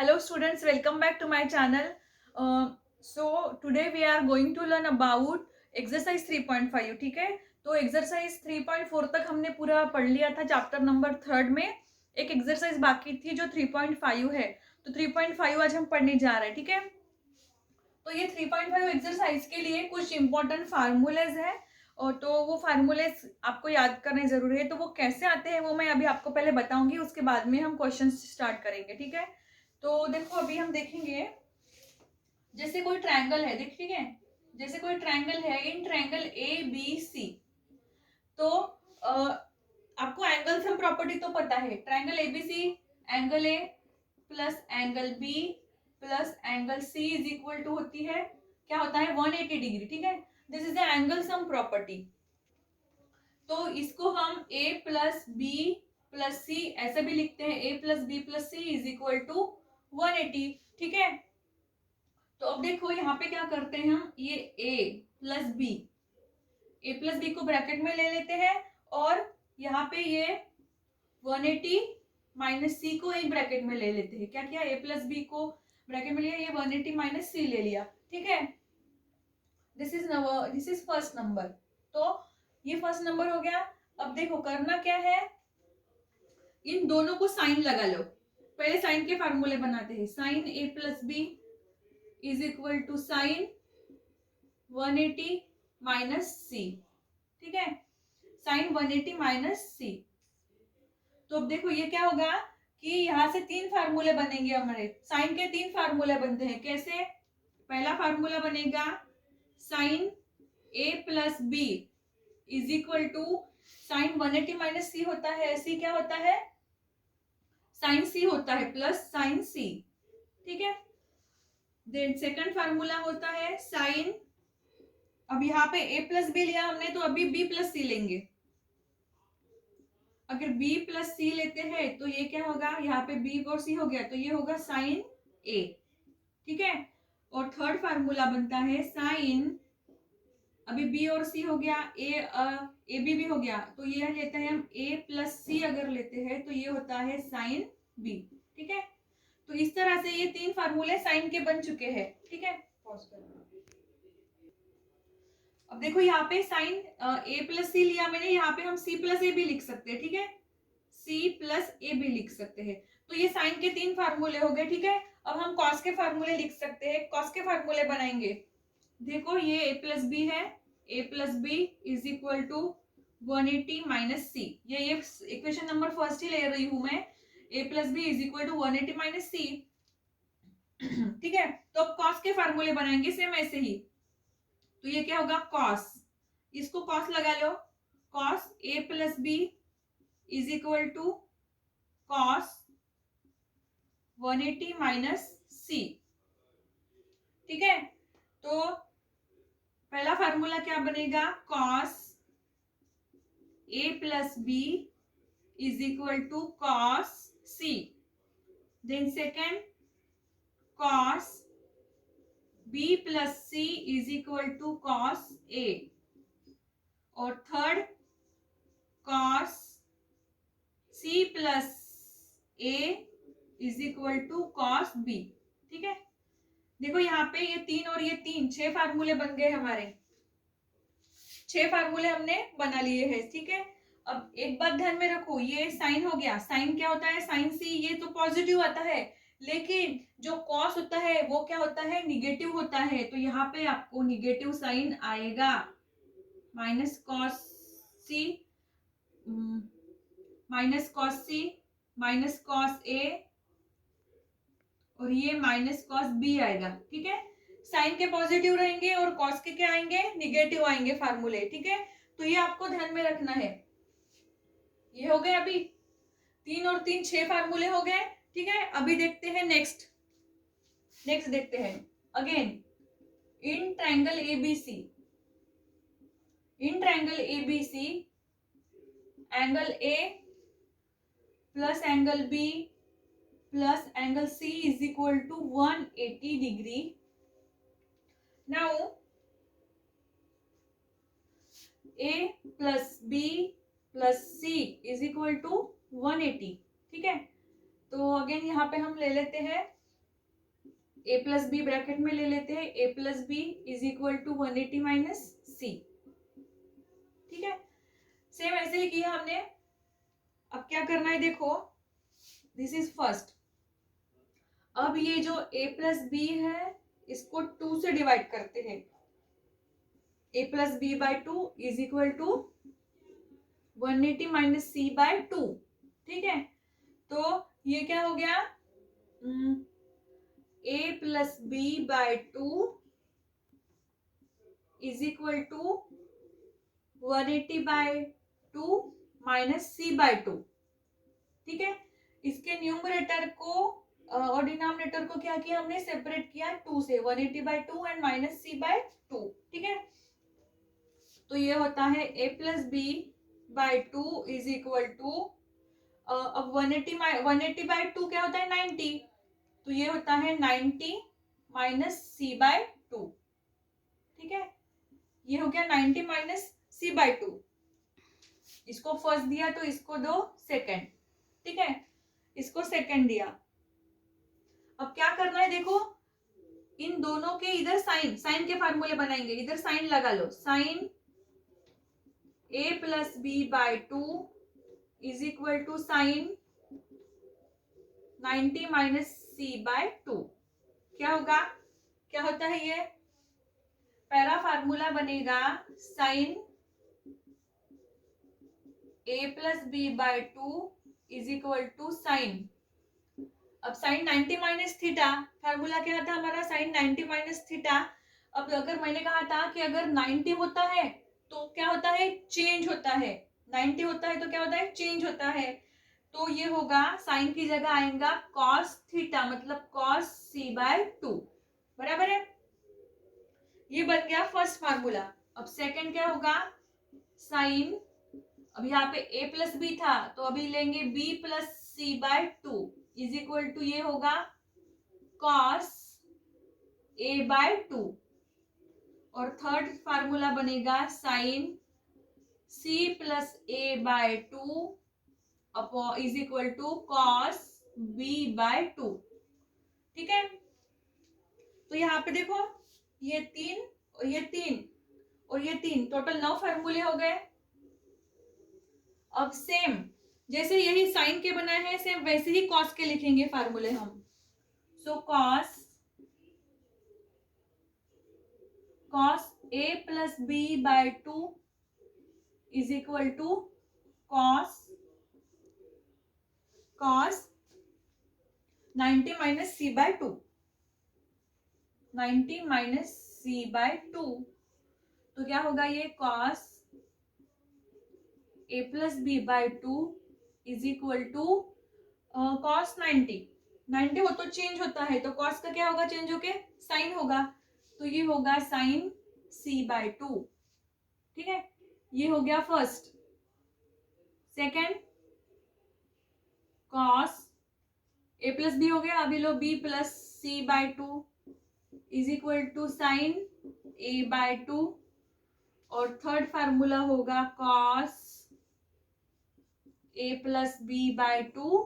Hello students, welcome back to my channel. So today we are going to learn about exercise 3.5. ठीक है, तो exercise 3.4 तक हमने पूरा पढ़ लिया था चैप्टर नंबर 3 में. एक एक्सरसाइज बाकी थी जो 3.5 है, तो 3.5 आज हम पढ़ने जा रहे हैं. ठीक है, तो ये 3.5 एक्सरसाइज के लिए कुछ इंपॉर्टेंट फार्मूलेज है और तो वो फार्मूलेज आपको याद करने जरूरी है. तो वो कैसे आते हैं वो मैं अभी आपको पहले बताऊंगी, उसके बाद में हम क्वेश्चन स्टार्ट करेंगे. ठीक है, तो देखो अभी हम देखेंगे जैसे कोई ट्रायंगल है. देख, ठीक है, जैसे कोई ट्रायंगल है, in triangle A B C, तो आपको एंगल सम प्रॉपर्टी तो पता है. Triangle ABC, angle A plus angle B plus angle C is equal to होती है, क्या होता है, 180 डिग्री. ठीक है, this is the angle sum property. तो इसको हम a plus B plus C ऐसे भी लिखते हैं, a plus B plus C is equal to 180. ठीक है, तो अब देखो यहाँ पे क्या करते हैं हम, ये a प्लस बी को ब्रैकेट में ले लेते हैं और यहाँ पे ये 180 माइनस सी को एक ब्रैकेट में ले लेते हैं. क्या किया, a प्लस बी को ब्रैकेट में लिया, ये 180 माइनस सी ले लिया. ठीक है, दिस इज फर्स्ट नंबर. तो ये फर्स्ट नंबर हो गया. अब देखो करना क्या है, इन दोनों को साइन लगा लो. पहले साइन के फार्मूले बनाते हैं. Sine a plus B is equal to sine 180 minus C. ठीक है, साइन 180 माइनस सी. तो अब देखो ये क्या होगा कि यहाँ से तीन फार्मूले बनेंगे हमारे. साइन के तीन फार्मूले बनते हैं. कैसे, पहला फार्मूला बनेगा sine a plus B is equal to sine 180 minus C होता है, सी क्या होता है, साइन सी होता है, प्लस साइन सी. ठीक है, देन सेकंड फार्मूला होता है साइन, अब यहाँ पे a प्लस बी लिया हमने तो अभी b प्लस सी लेंगे. अगर b प्लस सी लेते हैं तो ये क्या होगा, यहाँ पे b और c हो गया तो ये होगा साइन a. ठीक है, और थर्ड फार्मूला बनता है साइन, अभी b और c हो गया, a b भी हो गया, तो ये लेते हैं हम a प्लस सी. अगर लेते हैं तो ये होता है साइन b. ठीक है, तो इस तरह से ये तीन फार्मूले साइन के बन चुके हैं. ठीक है, पॉज करना. अब देखो यहाँ पे साइन a प्लस सी लिया मैंने, यहाँ पे हम c प्लस ए भी लिख सकते हैं. ठीक है, c प्लस ए भी लिख सकते हैं. तो ये साइन के तीन फार्मूले हो गए. ठीक है, अब हम कॉस के फार्मूले लिख सकते हैं. कॉस के फार्मूले बनाएंगे. देखो ये a प्लस बी है, a plus B is equal to 180 minus C. ये इक्वेशन नंबर फर्स्ट ही ले रही हूं मैं, a plus B is equal to 180 minus C. ठीक है, तो अब कॉस के फार्मूले बनाएंगे सेम ऐसे ही. तो ये क्या होगा, कॉस, इसको कॉस लगा लो, cos a plus B is equal to cos 180 minus C. ठीक है, तो पहला फार्मूला क्या बनेगा, cos a plus B is equal to cos C. Then second, cos b plus C is equal to cos a. और third, cos c plus a is equal to cos b. ठीक है, देखो यहाँ पे ये तीन और ये तीन, 6 फार्मूले बन गए हमारे. 6 फार्मूले हमने बना लिए हैं. ठीक है, अब एक बात ध्यान में रखो, ये साइन हो गया, साइन क्या होता है, साइन सी, ये तो पॉजिटिव आता है, लेकिन जो कॉस होता है वो क्या होता है, निगेटिव होता है. तो यहाँ पे आपको निगेटिव साइन आएगा, minus cos C, minus cos C, minus cos A, और ये माइनस कॉस बी आएगा. ठीक है, साइन के पॉजिटिव रहेंगे और कॉस के क्या आएंगे, निगेटिव आएंगे फार्मूले. ठीक है, तो ये आपको ध्यान में रखना है. ये हो गए अभी तीन और तीन, 6 फार्मूले हो गए. ठीक है, अभी देखते हैं नेक्स्ट देखते हैं. Again in triangle ABC, in triangle ABC angle A plus angle B plus angle C is equal to 180 degree. Now a plus B plus C is equal to 180. ठीक है, तो अगेन यहाँ पे हम ले लेते हैं ए प्लस बी ब्रैकेट में ले लेते हैं, A plus B is equal to 180 minus C. ठीक है, सेम ऐसे ही किया हमने। अब क्या करना है देखो, दिस इज फर्स्ट। अब ये जो a प्लस बी है इसको 2 से डिवाइड करते हैं। a plus B by 2 is equal to 180 minus C by 2। ठीक है, तो ये क्या हो गया, a plus B by 2 is equal to 180 by 2 minus C by 2। ठीक है, इसके न्यूमरेटर को और डिनोमिनेटर को क्या किया हमने, सेपरेट किया 2 से, 180 by 2 and minus C by 2। ठीक है, तो ये होता है a plus B by 2 is equal to, अब 180 बाय 2 क्या होता है 90, तो ये होता है 90 माइनस सी बाय 2। ठीक है, ये हो गया 90 माइनस सी बाय 2। इसको फर्स्ट दिया तो इसको दो सेकंड। ठीक है, इसको सेकंड दिया। अब क्या करना है देखो, इन दोनों के इधर साइन के फार्मूले बनाएंगे, इधर साइन लगा लो, sine a plus B by 2 is equal to sine 90 minus C by 2। क्या होगा, क्या होता है ये, पहला फार्मूला बनेगा sine a plus B by 2 is equal to sine, अब साइन 90 माइनस थीटा, फार्मूला क्या था हमारा, साइन 90 माइनस थीटा। अब अगर मैंने कहा था कि अगर 90 होता है तो क्या होता है, चेंज होता है, 90 होता है तो क्या होता है, चेंज होता है। तो ये होगा, साइन की जगह आएगा कॉस थीटा, मतलब कॉस सी बाय 2, बराबर है। ये बन गया फर्स्ट फार्मूला। अब सेकंड क्या होगा, साइन, अब यहाँ पे a प्लस बी था तो अभी लेंगे b plus C by 2 is equal to, ये होगा कॉस a बाय 2। और थर्ड फार्मूला बनेगा sine c plus a by 2 is equal to cos b by 2। ठीक है, तो यहाँ पे देखो, ये 3 और ये 3 और ये 3, टोटल 9 फार्मूले हो गए। अब सेम जैसे यही साइन के बनाए हैं, सेम वैसे ही कॉस के लिखेंगे फार्मूले हम। So cos a plus B by 2 is equal to cos 90 minus C by 2, 90 minus C by 2, तो क्या होगा ये cos a plus B by 2 is equal to cos 90 हो तो चेंज होता है, तो कॉस का क्या होगा, चेंज होके साइन होगा, तो ये होगा साइन c बाय 2। ठीक है, ये हो गया first. Second cos a plus B हो गया, अभी लो b plus C by 2 is equal to sine a by 2। और थर्ड फार्मूला होगा cos a plus B by 2,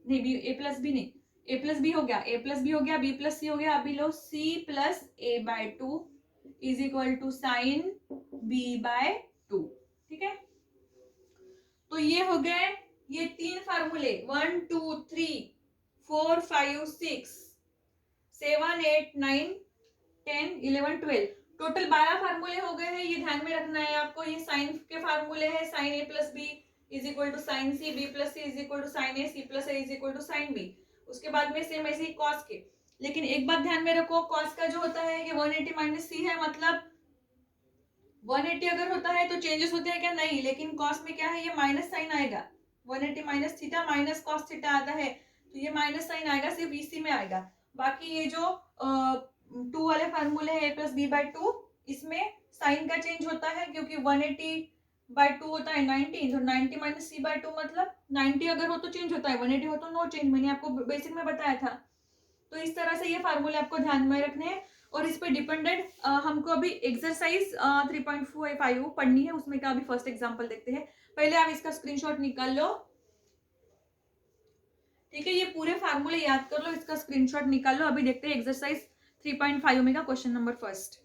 नहीं a प्लस बी नहीं, a प्लस बी हो गया, a प्लस बी हो गया, b प्लस सी हो गया, अभी लो c plus a by 2 is equal to sine b by 2। ठीक है, तो ये हो गए ये 3 फार्मूले, 1 2 3 4 5 6 7 8 9 10 11 12, टोटल 12 फार्मूले हो गए हैं। ये ध्यान में रखना है आपको, ये साइन के फार्मूले है, sine a plus B is equal to sine C, B plus C is equal to sine A, C plus A is equal to sine B. उसके बाद में सेम ऐसे ही कॉस के, लेकिन एक बात ध्यान में रखो, कॉस का जो होता है ये 180 माइनस सी है, मतलब 180 अगर होता है तो चेंजेस होते हैं क्या, नहीं, लेकिन कॉस में क्या है, ये माइनस साइन आएगा, 180 minus theta minus cos theta आता है, तो ये माइनस साइन आएगा, सिर्फ इसी में आएगा। बाकी ये जो 2 वाले फार्मूले है a प्लस बी बाय 2, इसमें साइन का चेंज होता है, क्योंकि 180 बाय 2 होता है 90, तो 90 माइनस सी बाय 2 मतलब 90 अगर हो तो चेंज होता है, 180 हो तो नो चेंज, मैंने आपको बेसिक में बताया था। तो इस तरह से ये फार्मूले आपको ध्यान में रखने हैं। और इस पे डिपेंडेंट हमको अभी एक्सरसाइज 3.5 पढ़नी है, उसमें का अभी फर्स्ट एग्जांपल देखते हैं। पहले आप इसका स्क्रीनशॉट निकाल लो। ठीक है, ये पूरे फार्मूले याद कर लो, इसका स्क्रीनशॉट निकाल लो। अभी देखते हैं एक्सरसाइज 3.5 में का क्वेश्चन नंबर फर्स्ट।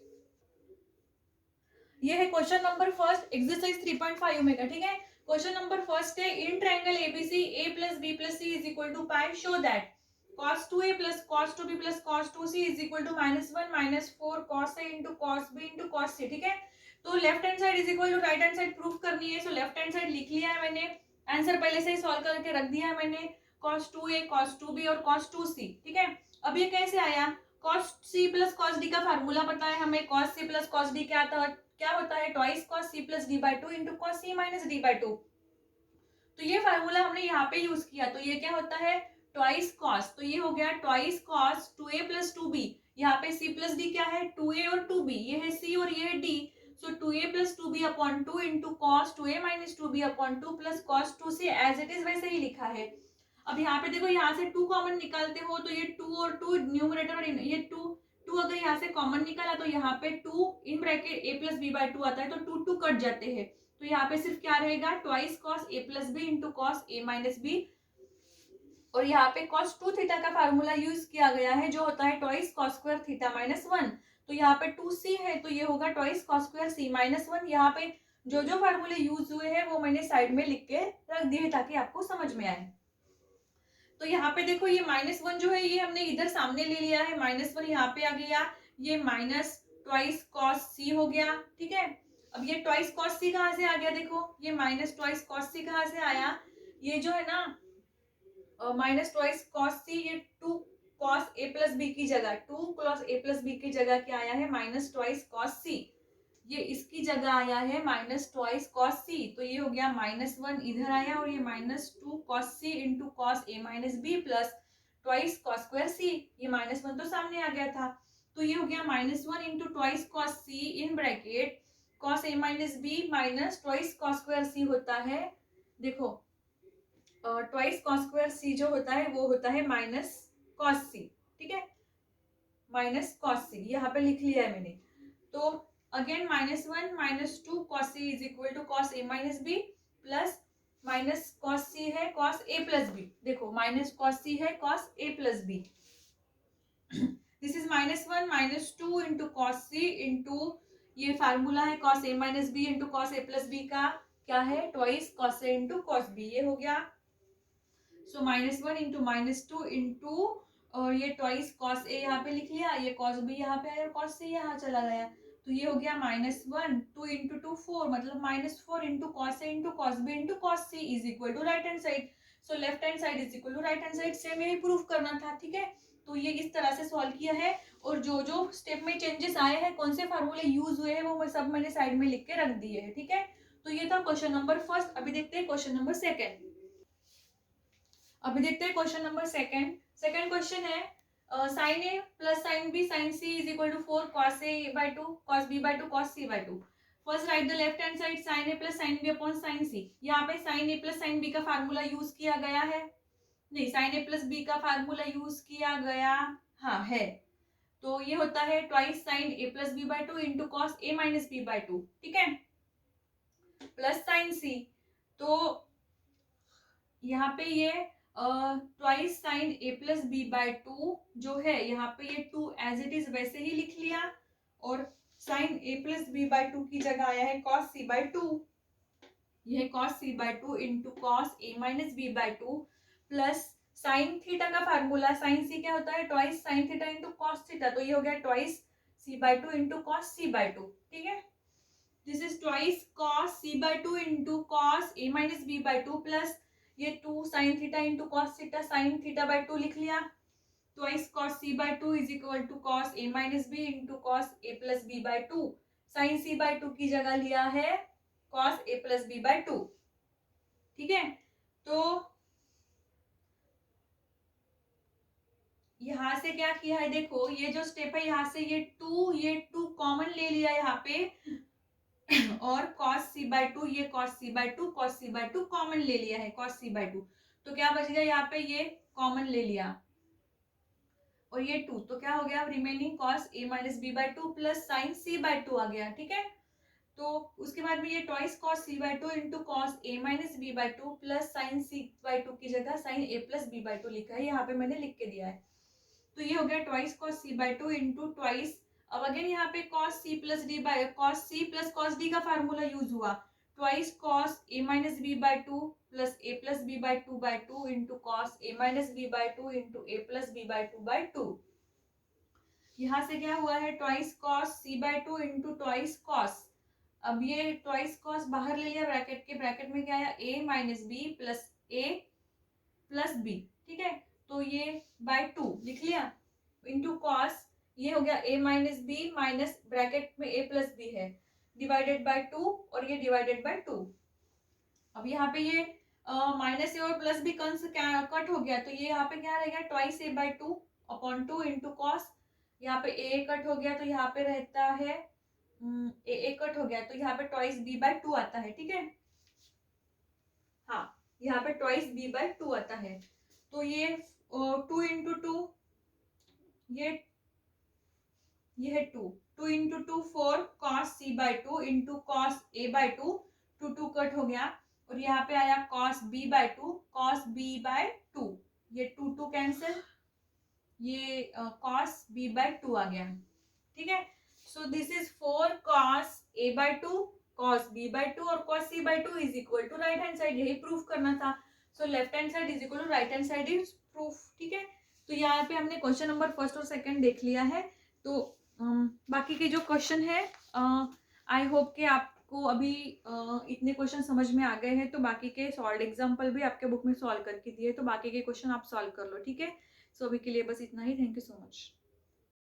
ये है क्वेश्चन नंबर फर्स्ट एक्सरसाइज 3.5 में का। ठीक है, क्वेश्चन नंबर फर्स्ट है, in triangle ABC a plus B plus C is equal to pi, show that cos 2a plus cos 2b plus cos 2c is equal to -1 -4 cos a into cos b into cos c। ठीक है, तो left hand side is equal to right hand side proof करनी है। सो left hand side लिख लिया है मैंने, answer पहले से ही सॉल्व करके रख दिया है मैंने, cos 2a cos 2b और cos 2c। ठीक है, अब ये कैसे आया, cos c plus cos d का फार्मूला पता है हमें, cos c plus cos d क्या होता है, twice cos c plus d by 2 into cos c minus d by 2। तो ये फार्मूला हमने यहाँ पे यूज किया, तो ये क्या होता है, ट्वाइस cos, तो ये हो गया twice cos 2a plus 2b। यहाँ पे c प्लस d क्या है, 2a और 2b, ये है c और ये है d। So 2a plus 2b upon 2 into cos 2a minus 2b upon 2 plus cos 2c as it is वैसे ही लिखा है। अब यहाँ पे देखो, यहाँ से 2 कॉमन निकालते हो तो ये 2 और 2 न्यूमरेटर और ये 2 अगर यहाँ से कॉमन निकाला तो यहाँ पे 2 in bracket a plus B by 2 आता है, तो 2 कट जाते हैं। तो यहाँ पे सिर्फ क्या रहेगा, twice cos a plus B into cos a minus B, और यहाँ पे cos 2 थीटा का फार्मूला यूज किया गया है जो होता है twice cos square theta minus 1। तो यहाँ पे 2c है तो ये होगा twice cos square c minus 1। यहाँ पे जो जो फार्मूले यूज हुए हैं वो मैंने साइड में लिख के रख दिए ताकि आपको समझ में आए। तो यहाँ पे देखो, ये -1 जो है ये हमने इधर सामने ले लिया है, -1 यहाँ पे आ गया, ये माइनस ट्वाइस cos c हो गया। ठीक है, अब ये ट्वाइस cos c कहाँ से आ गया, देखो ये माइनस ट्वाइस cos c कहाँ से आया, ये जो है ना माइनस ट्वाइस cos c, ये 2 cos a प्लस बी की जगह, 2 cos a प्लस बी की जगह क्या आया है, माइनस ट्वाइस cos c। ये इसकी जगह आया है माइनस ट्वाइस cos c, तो ये हो गया -1 इधर आया, और ये -2 cos c into cos a minus b plus twice cos square c। ये -1 तो सामने आ गया था, तो ये हो गया -1 into twice cos c in bracket cos a minus b minus twice cos square c होता है, देखो ट्वाइस cos स्क्वायर c जो होता है वो होता है माइनस cos c। ठीक है, माइनस cos c यहाँ पे लिख लिया है मैंने। तो again -1 -2 cos c is equal to cos a minus b plus minus cos c है cos a प्लस बी, देखो माइनस cos c है cos a plus b. This is -1 -2 into cos c into ये formula है cos a minus b into cos a plus B का क्या है, twice cos a into cos b, ये हो गया। सो -1 इंटू -2 इंटू और ये ट्वाइस cos a यहाँ पे लिख लिया, ये cos b यहाँ पे आया और cos c यहाँ चला गया, तो ये हो गया -1 2 इंटू 2 4, मतलब -4 into cos a into cos b into cos c is equal to right hand side. So left hand side is equal to right hand side, same यही प्रूफ करना था। ठीक है, तो ये इस तरह से सॉल्व किया है, और जो जो स्टेप में चेंजेस आए हैं, कौन से फार्मूले यूज हुए हैं, वो सब मैंने साइड में लिख के रख दिए है। ठीक है, तो ये था क्वेश्चन नंबर फर्स्ट। अभी देखते हैं क्वेश्चन नंबर सेकेंड। अभी देखते हैं question number second. Second question है, sine A plus sine B sine C is equal to 4 cos a by 2 cos b by 2 cos c by 2। First write the left hand side sine A plus sine B upon sine C. यहाँ पे sine ए plus sine B का formula use किया गया है, नहीं sine ए plus B का formula use किया गया, हाँ है, तो ये होता है twice sine A plus B by 2 into cos a minus b by 2। ठीक है, प्लस साइन सी, तो यहाँ पे ये twice sine A plus B by 2 जो है, यहाँ पे ये 2 एज इट इज वैसे ही लिख लिया, और sine A plus B by 2 की जगह आया है कॉस सी बाई 2, यह cos c by 2 into cos a minus b by 2 plus sine theta का फार्मूला, साइन सी क्या होता है, twice sine theta into cos theta, तो ये हो गया twice c by 2 into cos c by 2। ठीक है, this is twice cos c by 2 into cos a minus b by 2 plus ये 2 sine theta into cos theta sine theta by 2 लिख लिया, twice cos c by 2 is equal to cos a minus b into cos a plus B by 2। Sine c by 2 की जगह लिया है cos a plus B by 2। ठीक है, तो यहां से क्या किया है, देखो ये जो स्टेप है, यहाँ से ये 2 कॉमन ले लिया यहाँ पे, और cos c बाई 2, ये cos c by 2 cos c by 2 common ले लिया है cos c बाई 2, तो क्या बच गया यहाँ पे, ये कॉमन ले लिया, और ये 2, तो क्या हो गया remaining cos a minus b by 2 plus साइन c बाई 2 आ गया। ठीक है, तो उसके बाद में ये twice cos c by two into cos a minus b by two plus sine c by two की जगह sine A plus B by two लिखा है, यहाँ पे मैंने लिख के दिया है। तो ये हो गया twice cos c by two into twice, अब अगेन यहाँ पे cos c plus d by cos c plus cos d का फार्मूला यूज हुआ, twice cos a minus b by two plus a plus B by two into cos a minus b by two into a plus B by two. यहाँ से क्या हुआ है, twice cos c by two into twice cos, अब ये twice cos बाहर ले लिया ब्रैकेट के, ब्रैकेट में क्या आया a minus b plus a plus b, ठीक है, तो ये बाय टू लिख लिया इंटू कॉस, ये हो गया a minus b minus bracket में a प्लस बी है डिवाइडेड बाय टू और ये डिवाइडेड बाय टू। अब यहाँ पे ये माइनस ए और प्लस भी कट हो गया, तो ये यहाँ पे क्या रहेगा twice A by two upon two into cos, यहाँ पे a कट हो गया तो यहाँ पे रहता है ए कट हो गया तो यहाँ पे ट्वाइस बी बाय टू आता है, ठीक है, हाँ यहाँ पे ट्वाइस बी बाय टू आता है। तो ये टू इंटू टू, ये है two into two four cos c by two into cos a by two, two cut हो गया और यहाँ पे आया cos b by two cos b by two, ये टू कैंसिल, ये कॉस बी बाय टू आ गया, ठीक है। So this is 4 cos a by 2 cos b by 2 और cos c by 2 is equal to right hand side, यही proof करना था। So left hand side is equal to right hand side is proof, ठीक है। तो यहाँ पे हमने क्वेश्चन नंबर फर्स्ट और सेकंड देख लिया है। तो बाकी के जो क्वेश्चन है आई होप कि आपको अभी इतने क्वेश्चन समझ में आ गए हैं। तो बाकी के सॉल्व एग्जाम्पल भी आपके बुक में सॉल्व करके दिए, तो बाकी के क्वेश्चन आप सॉल्व कर लो, ठीक है। सो अभी के लिए बस इतना ही। Thank you so much.